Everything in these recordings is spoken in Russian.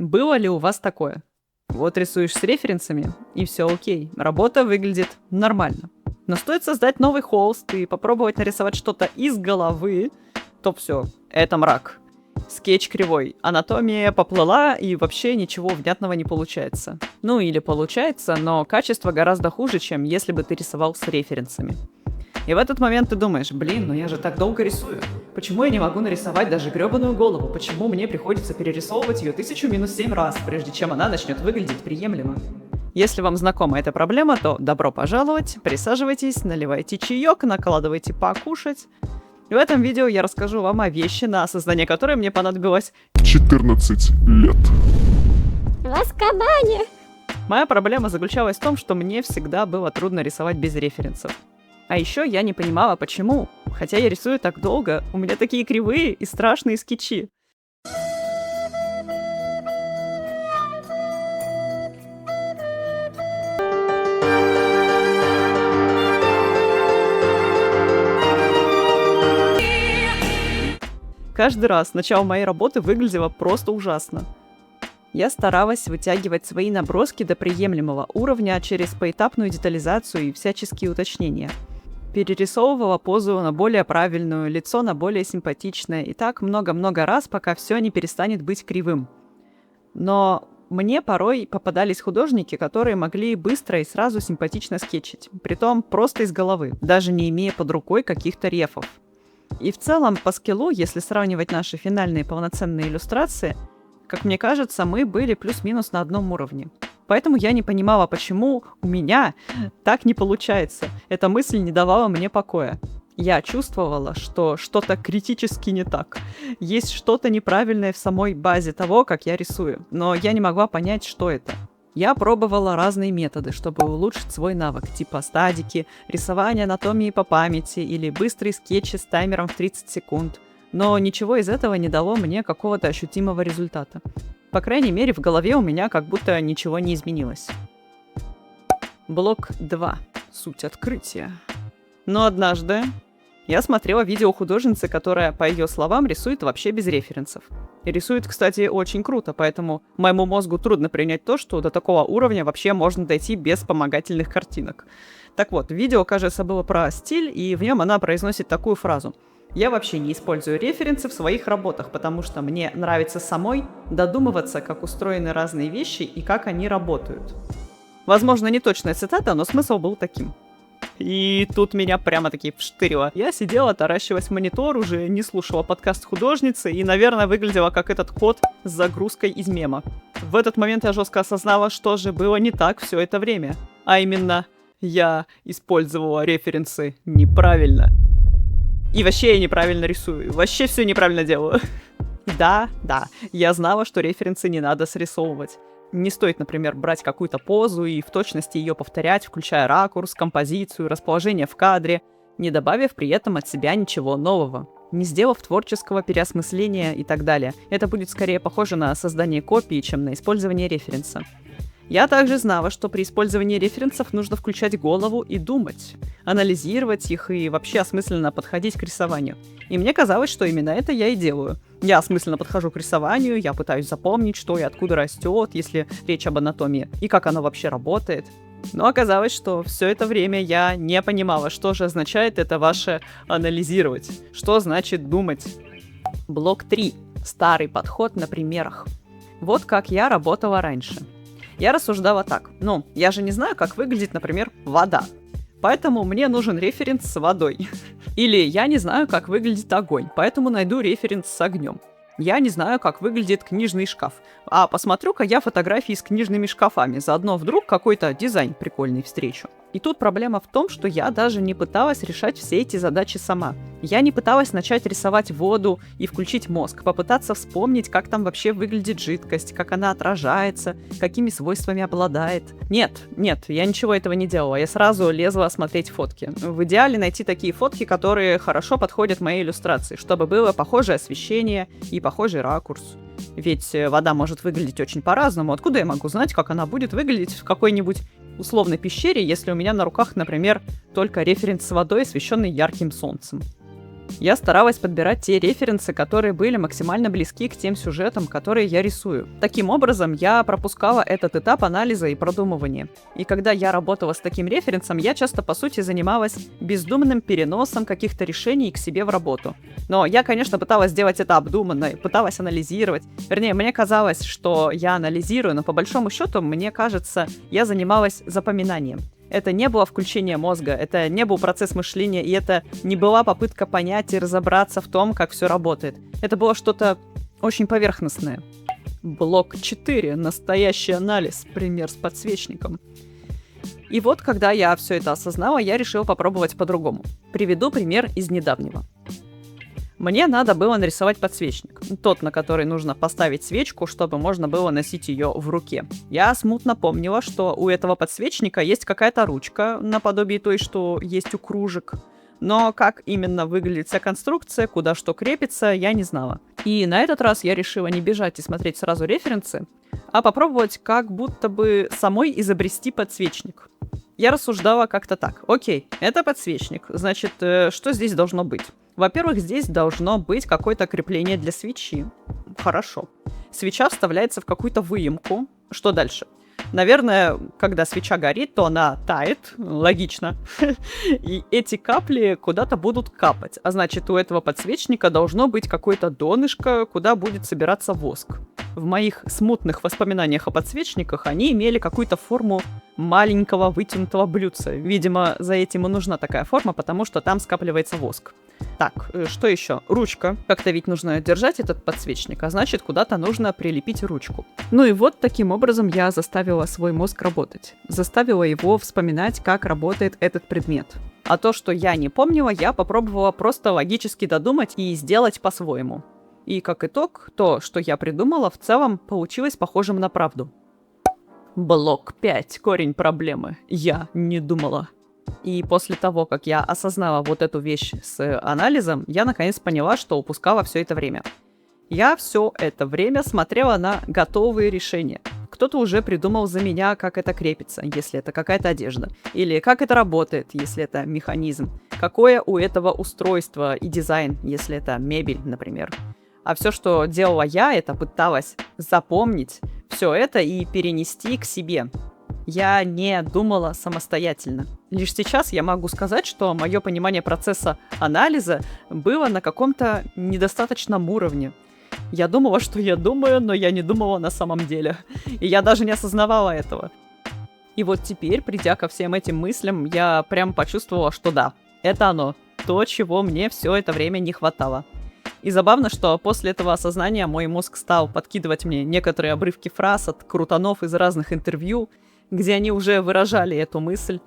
Было ли у вас такое? Вот рисуешь с референсами, и все окей, работа выглядит нормально. Но стоит создать новый холст и попробовать нарисовать что-то из головы, то все, это мрак. Скетч кривой, анатомия поплыла, и вообще ничего внятного не получается. Ну или получается, но качество гораздо хуже, чем если бы ты рисовал с референсами. И в этот момент ты думаешь, блин, ну я же так долго рисую. Почему я не могу нарисовать даже гребаную голову? Почему мне приходится перерисовывать ее 1000-7 раз, прежде чем она начнет выглядеть приемлемо? Если вам знакома эта проблема, то добро пожаловать, присаживайтесь, наливайте чаек, накладывайте покушать. В этом видео я расскажу вам о вещи, на создание которой мне понадобилось 14 лет. В Азкабане. Моя проблема заключалась в том, что мне всегда было трудно рисовать без референсов. А еще я не понимала, почему. Хотя я рисую так долго, у меня такие кривые и страшные скетчи. Каждый раз начало моей работы выглядело просто ужасно. Я старалась вытягивать свои наброски до приемлемого уровня через поэтапную детализацию и всяческие уточнения. Перерисовывала позу на более правильную, лицо на более симпатичное, и так много-много раз, пока все не перестанет быть кривым. Но мне порой попадались художники, которые могли быстро и сразу симпатично скетчить, притом просто из головы, даже не имея под рукой каких-то рефов. И в целом, по скиллу, если сравнивать наши финальные полноценные иллюстрации, как мне кажется, мы были плюс-минус на одном уровне. Поэтому я не понимала, почему у меня так не получается. Эта мысль не давала мне покоя. Я чувствовала, что что-то критически не так. Есть что-то неправильное в самой базе того, как я рисую. Но я не могла понять, что это. Я пробовала разные методы, чтобы улучшить свой навык, типа стадики, рисование анатомии по памяти или быстрые скетчи с таймером в 30 секунд. Но ничего из этого не дало мне какого-то ощутимого результата. По крайней мере, в голове у меня как будто ничего не изменилось. Блок 2. Суть открытия. Но однажды я смотрела видео художницы, которая, по ее словам, рисует вообще без референсов. И рисует, кстати, очень круто, поэтому моему мозгу трудно принять то, что до такого уровня вообще можно дойти без вспомогательных картинок. Так вот, видео, кажется, было про стиль, и в нем она произносит такую фразу. Я вообще не использую референсы в своих работах, потому что мне нравится самой додумываться, как устроены разные вещи и как они работают. Возможно, не точная цитата, но смысл был таким. И тут меня прямо-таки вштырило. Я сидела, таращилась в монитор, уже не слушала подкаст художницы и, наверное, выглядела как этот кот с загрузкой из мема. В этот момент я жестко осознала, что же было не так все это время. А именно, я использовала референсы неправильно. И вообще я неправильно рисую, вообще все неправильно делаю. Да, я знала, что референсы не надо срисовывать. Не стоит, например, брать какую-то позу и в точности ее повторять, включая ракурс, композицию, расположение в кадре, не добавив при этом от себя ничего нового, не сделав творческого переосмысления и так далее. Это будет скорее похоже на создание копии, чем на использование референса. Я также знала, что при использовании референсов нужно включать голову и думать, анализировать их и вообще осмысленно подходить к рисованию. И мне казалось, что именно это я и делаю. Я осмысленно подхожу к рисованию, я пытаюсь запомнить, что и откуда растет, если речь об анатомии, и как оно вообще работает. Но оказалось, что все это время я не понимала, что же означает это ваше анализировать, что значит думать. Блок 3. Старый подход на примерах. Вот как я работала раньше. Я рассуждала так. Я же не знаю, как выглядит, например, вода. Поэтому мне нужен референс с водой. Или я не знаю, как выглядит огонь, поэтому найду референс с огнем. Я не знаю, как выглядит книжный шкаф. А посмотрю-ка я фотографии с книжными шкафами, заодно вдруг какой-то дизайн прикольный встречу. И тут проблема в том, что я даже не пыталась решать все эти задачи сама. Я не пыталась начать рисовать воду и включить мозг, попытаться вспомнить, как там вообще выглядит жидкость, как она отражается, какими свойствами обладает. Нет, я ничего этого не делала, я сразу лезла смотреть фотки. В идеале найти такие фотки, которые хорошо подходят моей иллюстрации, чтобы было похожее освещение и похожий ракурс. Ведь вода может выглядеть очень по-разному. Откуда я могу знать, как она будет выглядеть в какой-нибудь условной пещере, если у меня на руках, например, только референс с водой, освещенный ярким солнцем? Я старалась подбирать те референсы, которые были максимально близки к тем сюжетам, которые я рисую. Таким образом, я пропускала этот этап анализа и продумывания. И когда я работала с таким референсом, я часто, по сути, занималась бездумным переносом каких-то решений к себе в работу. Но я, конечно, пыталась сделать это обдуманно, пыталась анализировать. Вернее, мне казалось, что я анализирую, но по большому счету, мне кажется, я занималась запоминанием. Это не было включение мозга, это не был процесс мышления, и это не была попытка понять и разобраться в том, как все работает. Это было что-то очень поверхностное. Блок 4. Настоящий анализ. Пример с подсвечником. И вот, когда я все это осознала, я решила попробовать по-другому. Приведу пример из недавнего. Мне надо было нарисовать подсвечник. Тот, на который нужно поставить свечку, чтобы можно было носить ее в руке. Я смутно помнила, что у этого подсвечника есть какая-то ручка, наподобие той, что есть у кружек. Но как именно выглядит вся конструкция, куда что крепится, я не знала. И на этот раз я решила не бежать и смотреть сразу референсы, а попробовать как будто бы самой изобрести подсвечник. Я рассуждала как-то так. Окей, это подсвечник. Значит, что здесь должно быть? Во-первых, здесь должно быть какое-то крепление для свечи. Хорошо. Свеча вставляется в какую-то выемку. Что дальше? Наверное, когда свеча горит, то она тает. Логично. И эти капли куда-то будут капать. А значит, у этого подсвечника должно быть какое-то донышко, куда будет собираться воск. В моих смутных воспоминаниях о подсвечниках они имели какую-то форму маленького вытянутого блюдца. Видимо, за этим и нужна такая форма, потому что там скапливается воск. Так, что еще? Ручка. Как-то ведь нужно держать этот подсвечник, а значит, куда-то нужно прилепить ручку. Ну и вот таким образом я заставила свой мозг работать. Заставила его вспоминать, как работает этот предмет. А то, что я не помнила, я попробовала просто логически додумать и сделать по-своему. И как итог, то, что я придумала, в целом получилось похожим на правду. Блок 5. Корень проблемы. Я не думала. И после того, как я осознала вот эту вещь с анализом, я наконец поняла, что упускала все это время. Я все это время смотрела на готовые решения. Кто-то уже придумал за меня, как это крепится, если это какая-то одежда. Или как это работает, если это механизм. Какое у этого устройство и дизайн, если это мебель, например. А все, что делала я, это пыталась запомнить все это и перенести к себе. Я не думала самостоятельно. Лишь сейчас я могу сказать, что мое понимание процесса анализа было на каком-то недостаточном уровне. Я думала, что я думаю, но я не думала на самом деле. И я даже не осознавала этого. И вот теперь, придя ко всем этим мыслям, я прям почувствовала, что да, это оно. То, чего мне все это время не хватало. И забавно, что после этого осознания мой мозг стал подкидывать мне некоторые обрывки фраз от крутанов из разных интервью, где они уже выражали эту мысль.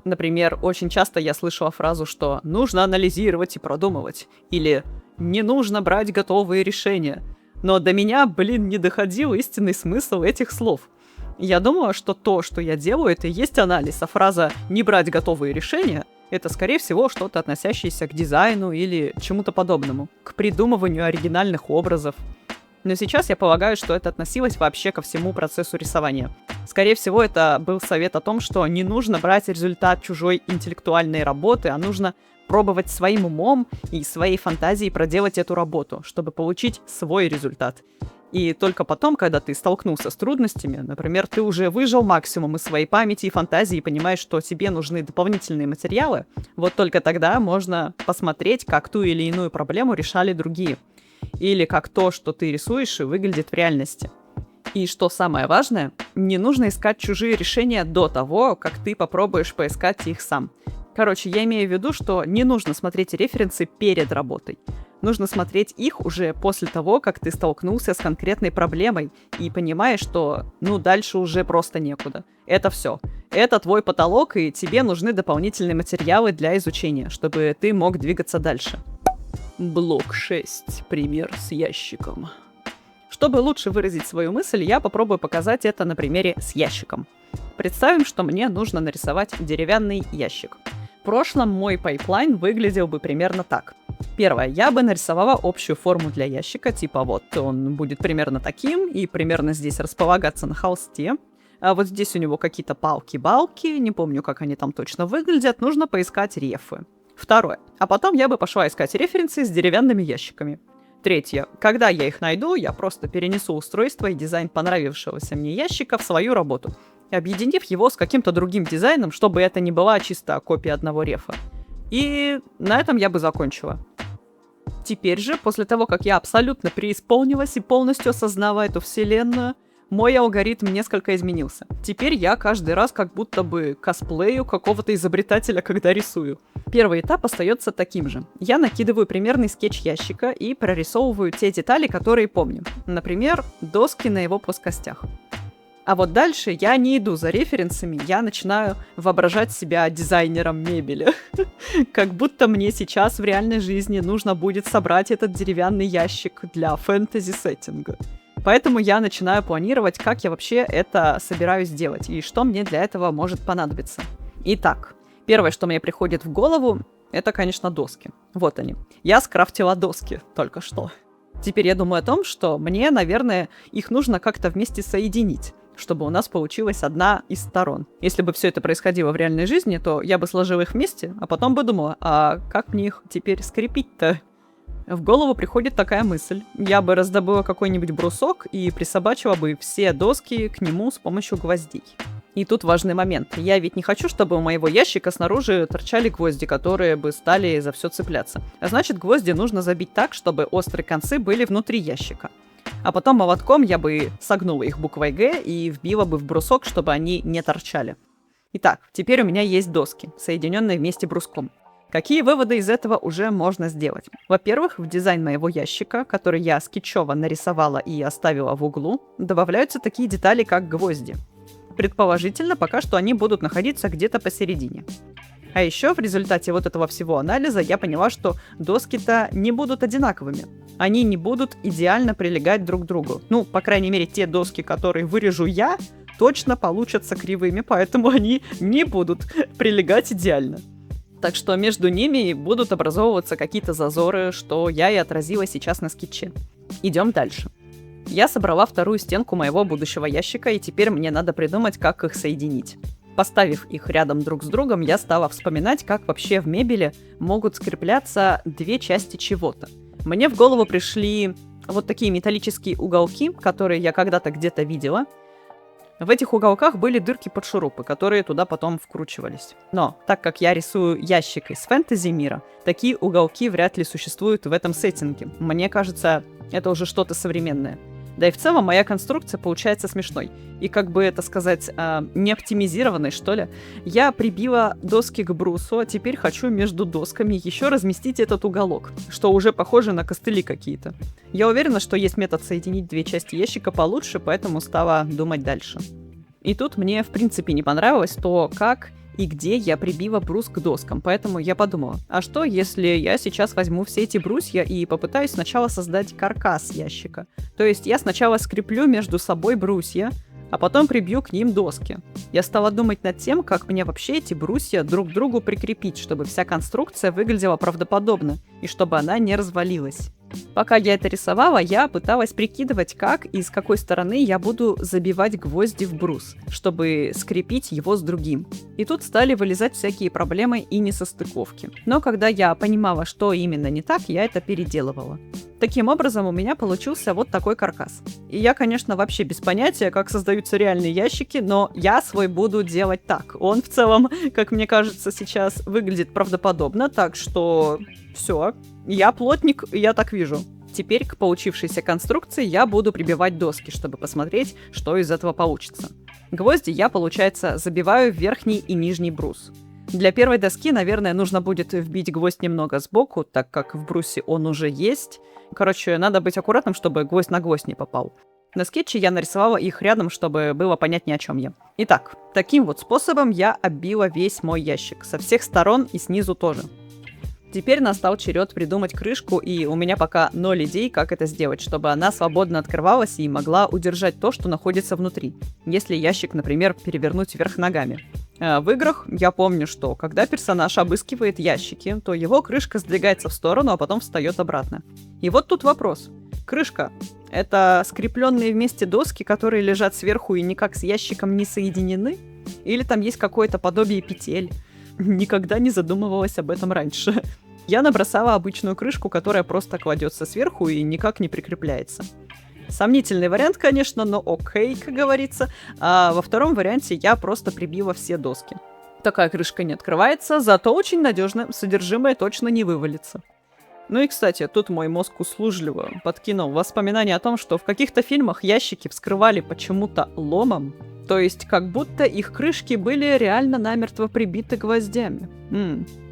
Например, очень часто я слышала фразу, что нужно анализировать и продумывать, или не нужно брать готовые решения. Но до меня, не доходил истинный смысл этих слов. Я думала, что то, что я делаю, это и есть анализ, а фраза «не брать готовые решения» — это, скорее всего, что-то относящееся к дизайну или чему-то подобному, к придумыванию оригинальных образов. Но сейчас я полагаю, что это относилось вообще ко всему процессу рисования. Скорее всего, это был совет о том, что не нужно брать результат чужой интеллектуальной работы, а нужно пробовать своим умом и своей фантазией проделать эту работу, чтобы получить свой результат. И только потом, когда ты столкнулся с трудностями, например, ты уже выжал максимум из своей памяти и фантазии и понимаешь, что тебе нужны дополнительные материалы, вот только тогда можно посмотреть, как ту или иную проблему решали другие. Или как то, что ты рисуешь, выглядит в реальности. И что самое важное, не нужно искать чужие решения до того, как ты попробуешь поискать их сам. Короче, я имею в виду, что не нужно смотреть референсы перед работой. Нужно смотреть их уже после того, как ты столкнулся с конкретной проблемой и понимаешь, что, дальше уже просто некуда. Это все. Это твой потолок, и тебе нужны дополнительные материалы для изучения, чтобы ты мог двигаться дальше. Блок 6. Пример с ящиком. Чтобы лучше выразить свою мысль, я попробую показать это на примере с ящиком. Представим, что мне нужно нарисовать деревянный ящик. В прошлом мой пайплайн выглядел бы примерно так. Первое. Я бы нарисовала общую форму для ящика, типа вот он будет примерно таким и примерно здесь располагаться на холсте. А вот здесь у него какие-то палки-балки, не помню, как они там точно выглядят, нужно поискать рефы. Второе. А потом я бы пошла искать референсы с деревянными ящиками. Третье. Когда я их найду, я просто перенесу устройство и дизайн понравившегося мне ящика в свою работу, объединив его с каким-то другим дизайном, чтобы это не была чисто копия одного рефа. И на этом я бы закончила. Теперь же, после того, как я абсолютно преисполнилась и полностью осознала эту вселенную, мой алгоритм несколько изменился. Теперь я каждый раз как будто бы косплею какого-то изобретателя, когда рисую. Первый этап остается таким же. Я накидываю примерный скетч ящика и прорисовываю те детали, которые помню. Например, доски на его плоскостях. А вот дальше я не иду за референсами, я начинаю воображать себя дизайнером мебели. Как будто мне сейчас в реальной жизни нужно будет собрать этот деревянный ящик для фэнтези-сеттинга. Поэтому я начинаю планировать, как я вообще это собираюсь делать и что мне для этого может понадобиться. Итак, первое, что мне приходит в голову, это, конечно, доски. Вот они. Я скрафтила доски только что. Теперь я думаю о том, что мне, наверное, их нужно как-то вместе соединить, чтобы у нас получилась одна из сторон. Если бы все это происходило в реальной жизни, то я бы сложила их вместе, а потом бы думала, а как мне их теперь скрепить-то? В голову приходит такая мысль. Я бы раздобыла какой-нибудь брусок и присобачила бы все доски к нему с помощью гвоздей. И тут важный момент. Я ведь не хочу, чтобы у моего ящика снаружи торчали гвозди, которые бы стали за все цепляться. А значит, гвозди нужно забить так, чтобы острые концы были внутри ящика. А потом молотком я бы согнула их буквой «Г» и вбила бы в брусок, чтобы они не торчали. Итак, теперь у меня есть доски, соединенные вместе бруском. Какие выводы из этого уже можно сделать? Во-первых, в дизайн моего ящика, который я скетчово нарисовала и оставила в углу, добавляются такие детали, как гвозди. Предположительно, пока что они будут находиться где-то посередине. А еще в результате вот этого всего анализа я поняла, что доски-то не будут одинаковыми. Они не будут идеально прилегать друг к другу. Ну, по крайней мере, те доски, которые вырежу я, точно получатся кривыми, поэтому они не будут прилегать идеально. Так что между ними будут образовываться какие-то зазоры, что я и отразила сейчас на скетче. Идем дальше. Я собрала вторую стенку моего будущего ящика, и теперь мне надо придумать, как их соединить. Поставив их рядом друг с другом, я стала вспоминать, как вообще в мебели могут скрепляться две части чего-то. Мне в голову пришли вот такие металлические уголки, которые я когда-то где-то видела. В этих уголках были дырки под шурупы, которые туда потом вкручивались. Но, так как я рисую ящик из фэнтези мира, такие уголки вряд ли существуют в этом сеттинге. Мне кажется, это уже что-то современное. Да и в целом моя конструкция получается смешной. И как бы это сказать, не оптимизированной, что ли. Я прибила доски к брусу, а теперь хочу между досками еще разместить этот уголок, что уже похоже на костыли какие-то. Я уверена, что есть метод соединить две части ящика получше, поэтому стала думать дальше. И тут мне в принципе не понравилось то, как и где я прибила брус к доскам, поэтому я подумала, а что, если я сейчас возьму все эти брусья и попытаюсь сначала создать каркас ящика? То есть я сначала скреплю между собой брусья, а потом прибью к ним доски. Я стала думать над тем, как мне вообще эти брусья друг к другу прикрепить, чтобы вся конструкция выглядела правдоподобно и чтобы она не развалилась. Пока я это рисовала, я пыталась прикидывать, как и с какой стороны я буду забивать гвозди в брус, чтобы скрепить его с другим. И тут стали вылезать всякие проблемы и несостыковки. Но когда я понимала, что именно не так, я это переделывала. Таким образом, у меня получился вот такой каркас. И я, конечно, вообще без понятия, как создаются реальные ящики, но я свой буду делать так. Он в целом, как мне кажется, сейчас выглядит правдоподобно, так что все. Я плотник, я так вижу. Теперь к получившейся конструкции я буду прибивать доски, чтобы посмотреть, что из этого получится. Гвозди я, получается, забиваю в верхний и нижний брус. Для первой доски, наверное, нужно будет вбить гвоздь немного сбоку, так как в брусе он уже есть. Короче, надо быть аккуратным, чтобы гвоздь на гвоздь не попал. На скетче я нарисовала их рядом, чтобы было понятнее, о чем я. Итак, таким вот способом я оббила весь мой ящик, со всех сторон и снизу тоже. Теперь настал черед придумать крышку, и у меня пока 0 идей, как это сделать, чтобы она свободно открывалась и могла удержать то, что находится внутри, если ящик, например, перевернуть вверх ногами. В играх я помню, что когда персонаж обыскивает ящики, то его крышка сдвигается в сторону, а потом встает обратно. И вот тут вопрос. Крышка — это скрепленные вместе доски, которые лежат сверху и никак с ящиком не соединены? Или там есть какое-то подобие петель? никогда не задумывалась об этом раньше. Я набросала обычную крышку, которая просто кладется сверху и никак не прикрепляется. Сомнительный вариант, конечно, но окей, как говорится. А во втором варианте я просто прибила все доски. Такая крышка не открывается, зато очень надежно, содержимое точно не вывалится. Ну и, кстати, тут мой мозг услужливо подкинул воспоминания о том, что в каких-то фильмах ящики вскрывали почему-то ломом, то есть как будто их крышки были реально намертво прибиты гвоздями.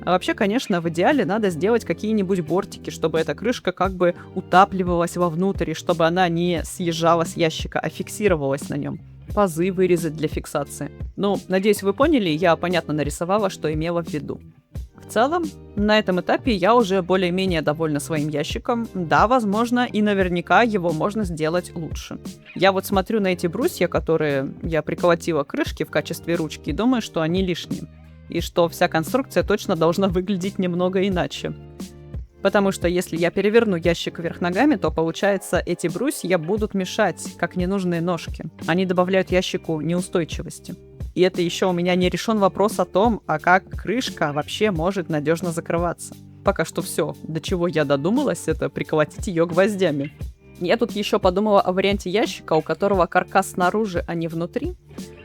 А вообще, конечно, в идеале надо сделать какие-нибудь бортики, чтобы эта крышка как бы утапливалась вовнутрь, и чтобы она не съезжала с ящика, а фиксировалась на нем. Пазы вырезать для фиксации. Ну, надеюсь, вы поняли, я понятно нарисовала, что имела в виду. В целом, на этом этапе я уже более-менее довольна своим ящиком. Да, возможно, и наверняка его можно сделать лучше. Я вот смотрю на эти брусья, которые я приколотила к крышке в качестве ручки, и думаю, что они лишние. И что вся конструкция точно должна выглядеть немного иначе. Потому что если я переверну ящик вверх ногами, то, получается, эти брусья будут мешать, как ненужные ножки. Они добавляют ящику неустойчивости. И это еще у меня не решен вопрос о том, а как крышка вообще может надежно закрываться. Пока что все, до чего я додумалась, это приколотить ее гвоздями. Я тут еще подумала о варианте ящика, у которого каркас снаружи, а не внутри.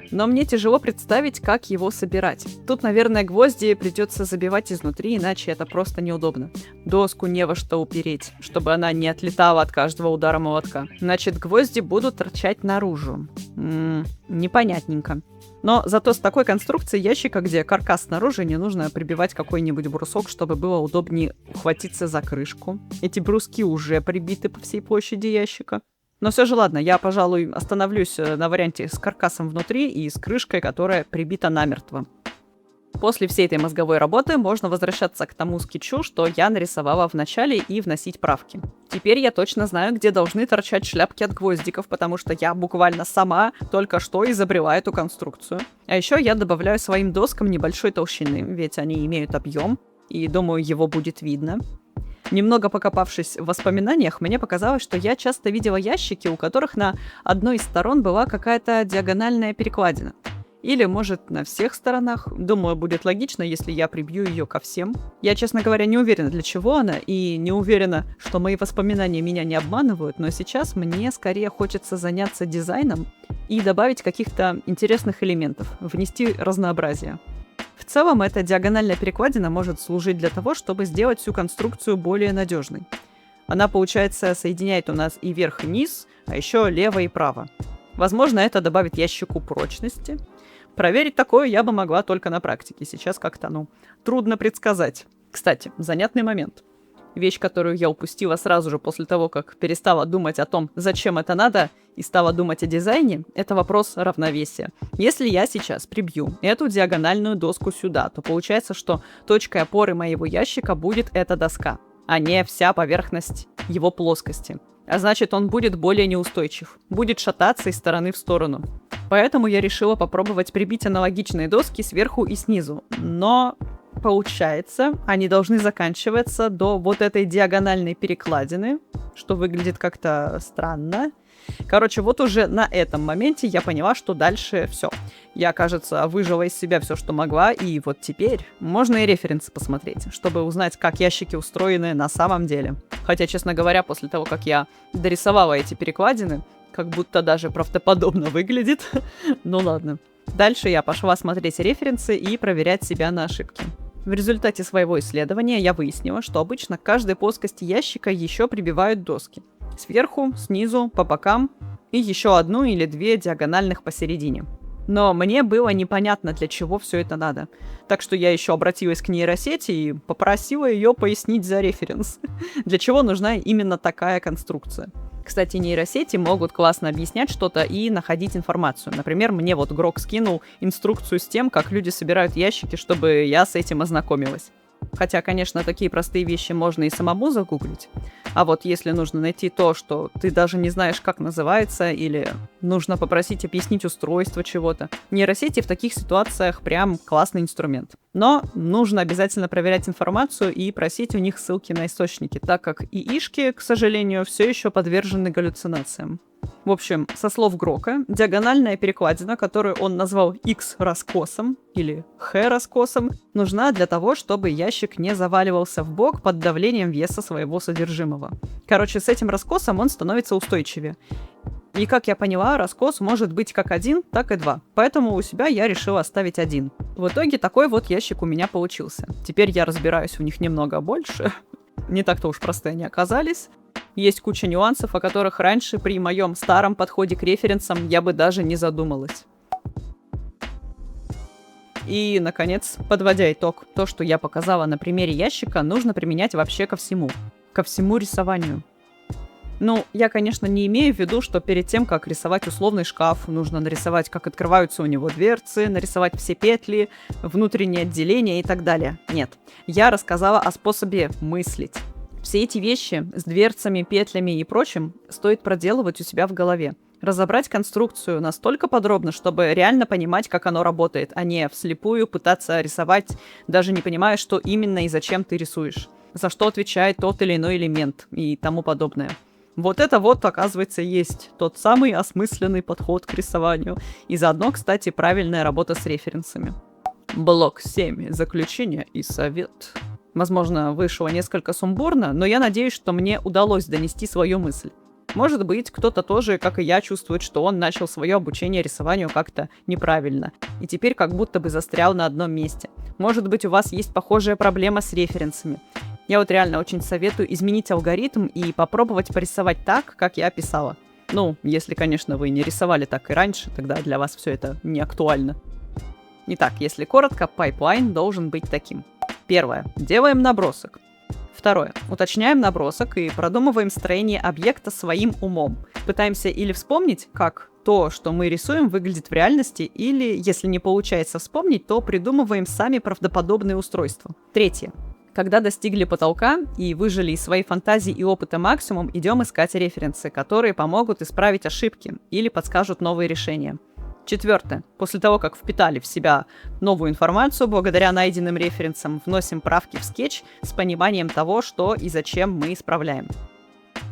Но мне тяжело представить, как его собирать. Тут, наверное, гвозди придется забивать изнутри, иначе это просто неудобно. Доску не во что упереть, чтобы она не отлетала от каждого удара молотка. Значит, гвозди будут торчать наружу. Непонятненько. Но зато с такой конструкцией ящика, где каркас снаружи, не нужно прибивать какой-нибудь брусок, чтобы было удобнее ухватиться за крышку. Эти бруски уже прибиты по всей площади ящика. Но все же ладно, я, пожалуй, остановлюсь на варианте с каркасом внутри и с крышкой, которая прибита намертво. После всей этой мозговой работы можно возвращаться к тому скетчу, что я нарисовала в начале, и вносить правки. Теперь я точно знаю, где должны торчать шляпки от гвоздиков, потому что я буквально сама только что изобрела эту конструкцию. А еще я добавляю своим доскам небольшой толщины, ведь они имеют объем, и думаю, его будет видно. Немного покопавшись в воспоминаниях, мне показалось, что я часто видела ящики, у которых на одной из сторон была какая-то диагональная перекладина. Или, может, на всех сторонах. Думаю, будет логично, если я прибью ее ко всем. Я, честно говоря, не уверена, для чего она, и не уверена, что мои воспоминания меня не обманывают, но сейчас мне скорее хочется заняться дизайном и добавить каких-то интересных элементов, внести разнообразие. В целом, эта диагональная перекладина может служить для того, чтобы сделать всю конструкцию более надежной. Она, получается, соединяет у нас и верх, и низ, а еще лево и право. Возможно, это добавит ящику прочности. Проверить такое я бы могла только на практике. Сейчас как-то, трудно предсказать. Кстати, занятный момент. Вещь, которую я упустила сразу же после того, как перестала думать о том, зачем это надо, и стала думать о дизайне, это вопрос равновесия. Если я сейчас прибью эту диагональную доску сюда, то получается, что точкой опоры моего ящика будет эта доска, а не вся поверхность его плоскости. А значит, он будет более неустойчив, будет шататься из стороны в сторону. Поэтому я решила попробовать прибить аналогичные доски сверху и снизу. Но получается, они должны заканчиваться до вот этой диагональной перекладины, что выглядит как-то странно. Короче, вот уже на этом моменте я поняла, что дальше все. Я, кажется, выжила из себя все, что могла, и вот теперь можно и референсы посмотреть, чтобы узнать, как ящики устроены на самом деле. Хотя, честно говоря, после того, как я дорисовала эти перекладины, как будто даже правдоподобно выглядит. Ну ладно. Дальше я пошла смотреть референсы и проверять себя на ошибки. В результате своего исследования я выяснила, что обычно к каждой плоскости ящика еще прибивают доски. Сверху, снизу, по бокам и еще одну или две диагональных посередине. Но мне было непонятно, для чего все это надо. Так что я еще обратилась к нейросети и попросила ее пояснить за референс, для чего нужна именно такая конструкция. Кстати, нейросети могут классно объяснять что-то и находить информацию. Например, мне вот Грок скинул инструкцию с тем, как люди собирают ящики, чтобы я с этим ознакомилась. Хотя, конечно, такие простые вещи можно и самому загуглить. А вот если нужно найти то, что ты даже не знаешь, как называется, или нужно попросить объяснить устройство чего-то, нейросети в таких ситуациях прям классный инструмент. Но нужно обязательно проверять информацию и просить у них ссылки на источники, так как ИИшки, к сожалению, все еще подвержены галлюцинациям. В общем, со слов Грока, диагональная перекладина, которую он назвал X-раскосом или H-раскосом, нужна для того, чтобы ящик не заваливался в бок под давлением веса своего содержимого. Короче, с этим раскосом он становится устойчивее. И, как я поняла, раскос может быть как 1, так и 2. Поэтому у себя я решила оставить 1. В итоге такой вот ящик у меня получился. Теперь я разбираюсь в них немного больше. Не так-то уж простые они оказались. Есть куча нюансов, о которых раньше при моем старом подходе к референсам я бы даже не задумалась. И, наконец, подводя итог, то, что я показала на примере ящика, нужно применять вообще ко всему. Ко всему рисованию. Ну, я, конечно, не имею в виду, что перед тем, как рисовать условный шкаф, нужно нарисовать, как открываются у него дверцы, нарисовать все петли, внутреннее отделение и так далее. Нет, я рассказала о способе мыслить. Все эти вещи с дверцами, петлями и прочим стоит проделывать у себя в голове. Разобрать конструкцию настолько подробно, чтобы реально понимать, как оно работает, а не вслепую пытаться рисовать, даже не понимая, что именно и зачем ты рисуешь, за что отвечает тот или иной элемент и тому подобное. Вот это вот, оказывается, есть тот самый осмысленный подход к рисованию. И заодно, кстати, правильная работа с референсами. Блок 7. Заключение и совет. Возможно, вышло несколько сумбурно, но я надеюсь, что мне удалось донести свою мысль. Может быть, кто-то тоже, как и я, чувствует, что он начал свое обучение рисованию как-то неправильно, и теперь как будто бы застрял на одном месте. Может быть, у вас есть похожая проблема с референсами. Я вот реально очень советую изменить алгоритм и попробовать порисовать так, как я описала. Ну, если, конечно, вы не рисовали так и раньше, тогда для вас все это не актуально. Итак, если коротко, пайплайн должен быть таким. Первое. Делаем набросок. Второе. Уточняем набросок и продумываем строение объекта своим умом. Пытаемся или вспомнить, как то, что мы рисуем, выглядит в реальности, или, если не получается вспомнить, то придумываем сами правдоподобные устройства. Третье. Когда достигли потолка и выжили из своей фантазии и опыта максимум, идем искать референсы, которые помогут исправить ошибки или подскажут новые решения. Четвертое. После того, как впитали в себя новую информацию, благодаря найденным референсам, вносим правки в скетч с пониманием того, что и зачем мы исправляем.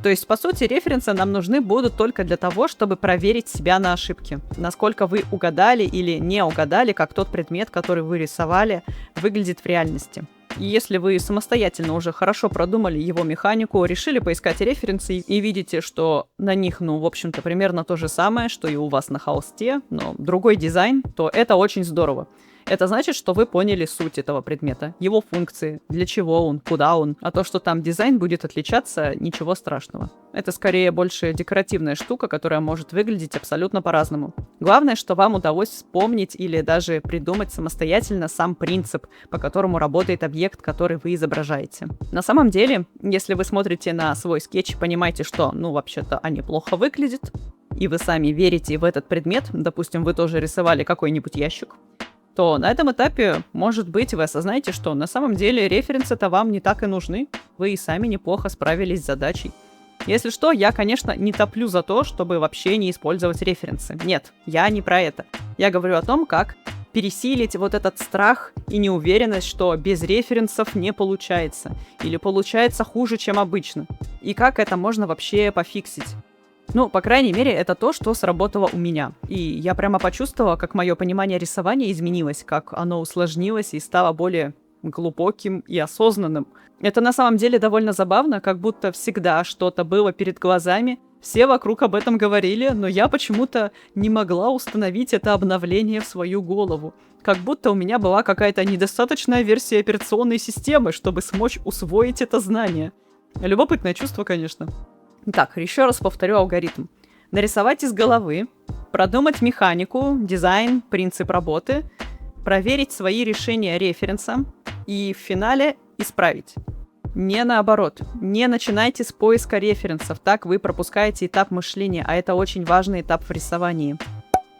То есть, по сути, референсы нам нужны будут только для того, чтобы проверить себя на ошибки. Насколько вы угадали или не угадали, как тот предмет, который вы рисовали, выглядит в реальности. И если вы самостоятельно уже хорошо продумали его механику, решили поискать референсы и видите, что на них, в общем-то, примерно то же самое, что и у вас на холсте, но другой дизайн, то это очень здорово. Это значит, что вы поняли суть этого предмета, его функции, для чего он, куда он. А то, что там дизайн будет отличаться, ничего страшного. Это скорее больше декоративная штука, которая может выглядеть абсолютно по-разному. Главное, что вам удалось вспомнить или даже придумать самостоятельно сам принцип, по которому работает объект, который вы изображаете. На самом деле, если вы смотрите на свой скетч и понимаете, что, вообще-то, они плохо выглядят, и вы сами верите в этот предмет, допустим, вы тоже рисовали какой-нибудь ящик, то на этом этапе, может быть, вы осознаете, что на самом деле референсы-то вам не так и нужны. Вы и сами неплохо справились с задачей. Если что, я, конечно, не топлю за то, чтобы вообще не использовать референсы. Нет, я не про это. Я говорю о том, как пересилить вот этот страх и неуверенность, что без референсов не получается. Или получается хуже, чем обычно. И как это можно вообще пофиксить. По крайней мере, это то, что сработало у меня. И я прямо почувствовала, как мое понимание рисования изменилось, как оно усложнилось и стало более глубоким и осознанным. Это на самом деле довольно забавно, как будто всегда что-то было перед глазами, все вокруг об этом говорили, но я почему-то не могла установить это обновление в свою голову. Как будто у меня была какая-то недостаточная версия операционной системы, чтобы смочь усвоить это знание. Любопытное чувство, конечно. Так, еще раз повторю алгоритм. Нарисовать из головы, продумать механику, дизайн, принцип работы, проверить свои решения референсом и в финале исправить. Не наоборот. Не начинайте с поиска референсов, так вы пропускаете этап мышления, а это очень важный этап в рисовании.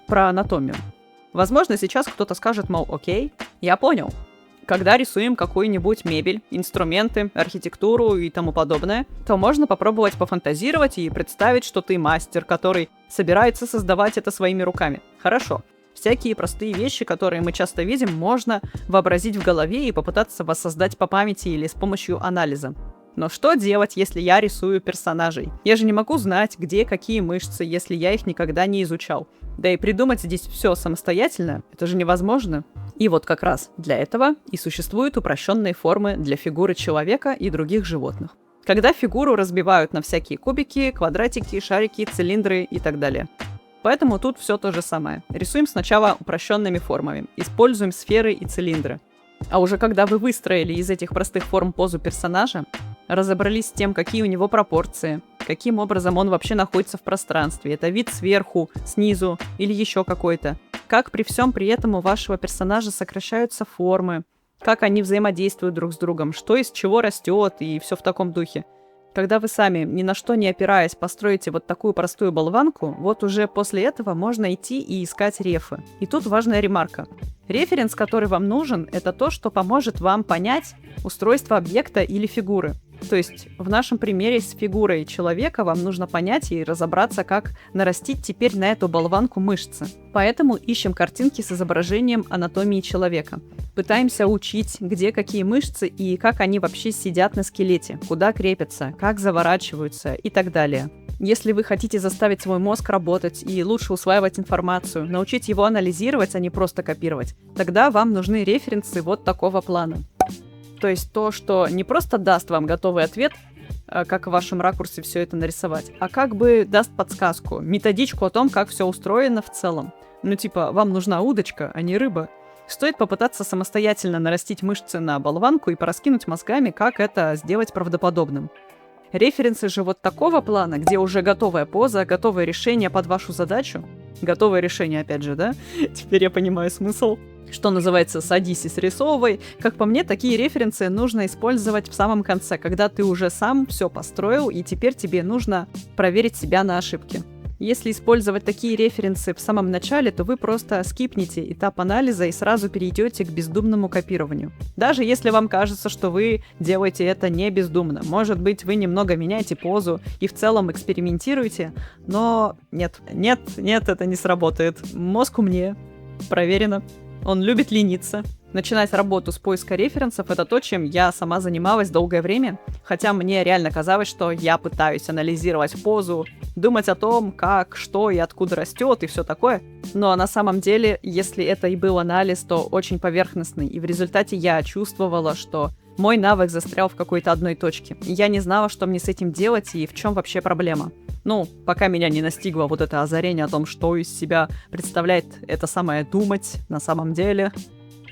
Про анатомию. Возможно, сейчас кто-то скажет, мол, окей, я понял. Когда рисуем какую-нибудь мебель, инструменты, архитектуру и тому подобное, то можно попробовать пофантазировать и представить, что ты мастер, который собирается создавать это своими руками. Хорошо. Всякие простые вещи, которые мы часто видим, можно вообразить в голове и попытаться воссоздать по памяти или с помощью анализа. Но что делать, если я рисую персонажей? Я же не могу знать, где какие мышцы, если я их никогда не изучал. Да и придумать здесь все самостоятельно, это же невозможно. И вот как раз для этого и существуют упрощенные формы для фигуры человека и других животных. Когда фигуру разбивают на всякие кубики, квадратики, шарики, цилиндры и так далее. Поэтому тут все то же самое. Рисуем сначала упрощенными формами, используем сферы и цилиндры. А уже когда вы выстроили из этих простых форм позу персонажа, разобрались с тем, какие у него пропорции, каким образом он вообще находится в пространстве, это вид сверху, снизу или еще какой-то, как при всем при этом у вашего персонажа сокращаются формы, как они взаимодействуют друг с другом, что из чего растет и все в таком духе. Когда вы сами, ни на что не опираясь, построите вот такую простую болванку, вот уже после этого можно идти и искать рефы. И тут важная ремарка. Референс, который вам нужен, это то, что поможет вам понять устройство объекта или фигуры. То есть в нашем примере с фигурой человека вам нужно понять и разобраться, как нарастить теперь на эту болванку мышцы. Поэтому ищем картинки с изображением анатомии человека. Пытаемся учить, где какие мышцы и как они вообще сидят на скелете, куда крепятся, как заворачиваются и так далее. Если вы хотите заставить свой мозг работать и лучше усваивать информацию, научить его анализировать, а не просто копировать, тогда вам нужны референсы вот такого плана. То есть то, что не просто даст вам готовый ответ, как в вашем ракурсе все это нарисовать, а как бы даст подсказку, методичку о том, как все устроено в целом. Ну типа, вам нужна удочка, а не рыба. Стоит попытаться самостоятельно нарастить мышцы на болванку и пораскинуть мозгами, как это сделать правдоподобным. Референсы же вот такого плана, где уже готовая поза, готовое решение под вашу задачу. Готовое решение, опять же, да? Теперь я понимаю смысл. Что называется, садись и срисовывай. Как по мне, такие референсы нужно использовать в самом конце, когда ты уже сам все построил, и теперь тебе нужно проверить себя на ошибки. Если использовать такие референсы в самом начале, то вы просто скипнете этап анализа и сразу перейдете к бездумному копированию. Даже если вам кажется, что вы делаете это не бездумно. Может быть, вы немного меняете позу и в целом экспериментируете, но нет, это не сработает. Мозг умнее. Проверено. Он любит лениться. Начинать работу с поиска референсов — это то, чем я сама занималась долгое время, хотя мне реально казалось, что я пытаюсь анализировать позу, думать о том, как, что и откуда растет и все такое, но на самом деле, если это и был анализ, то очень поверхностный, и в результате я чувствовала, что мой навык застрял в какой-то одной точке, и я не знала, что мне с этим делать и в чем вообще проблема. Ну, пока меня не настигло вот это озарение о том, что из себя представляет это самое думать на самом деле.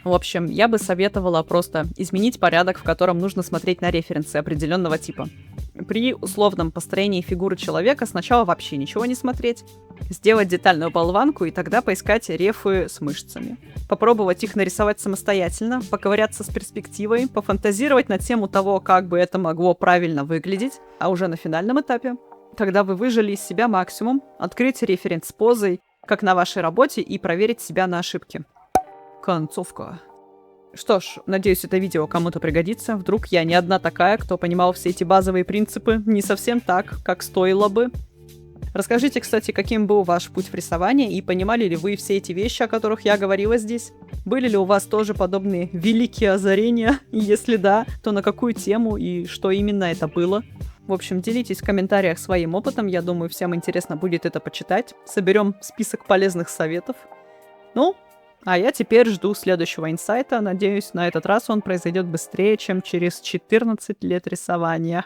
В общем, я бы советовала просто изменить порядок, в котором нужно смотреть на референсы определенного типа. При условном построении фигуры человека сначала вообще ничего не смотреть, сделать детальную болванку и тогда поискать рефы с мышцами. Попробовать их нарисовать самостоятельно, поковыряться с перспективой, пофантазировать на тему того, как бы это могло правильно выглядеть, а уже на финальном этапе, когда вы выжали из себя максимум, открыть референс с позой, как на вашей работе, и проверить себя на ошибки. Концовка. Что ж, надеюсь, это видео кому-то пригодится. Вдруг я не одна такая, кто понимал все эти базовые принципы не совсем так, как стоило бы. Расскажите, кстати, каким был ваш путь в рисовании, и понимали ли вы все эти вещи, о которых я говорила здесь? Были ли у вас тоже подобные великие озарения? И если да, то на какую тему и что именно это было? В общем, делитесь в комментариях своим опытом, я думаю, всем интересно будет это почитать. Соберем список полезных советов. Ну, а я теперь жду следующего инсайта. Надеюсь, на этот раз он произойдет быстрее, чем через 14 лет рисования.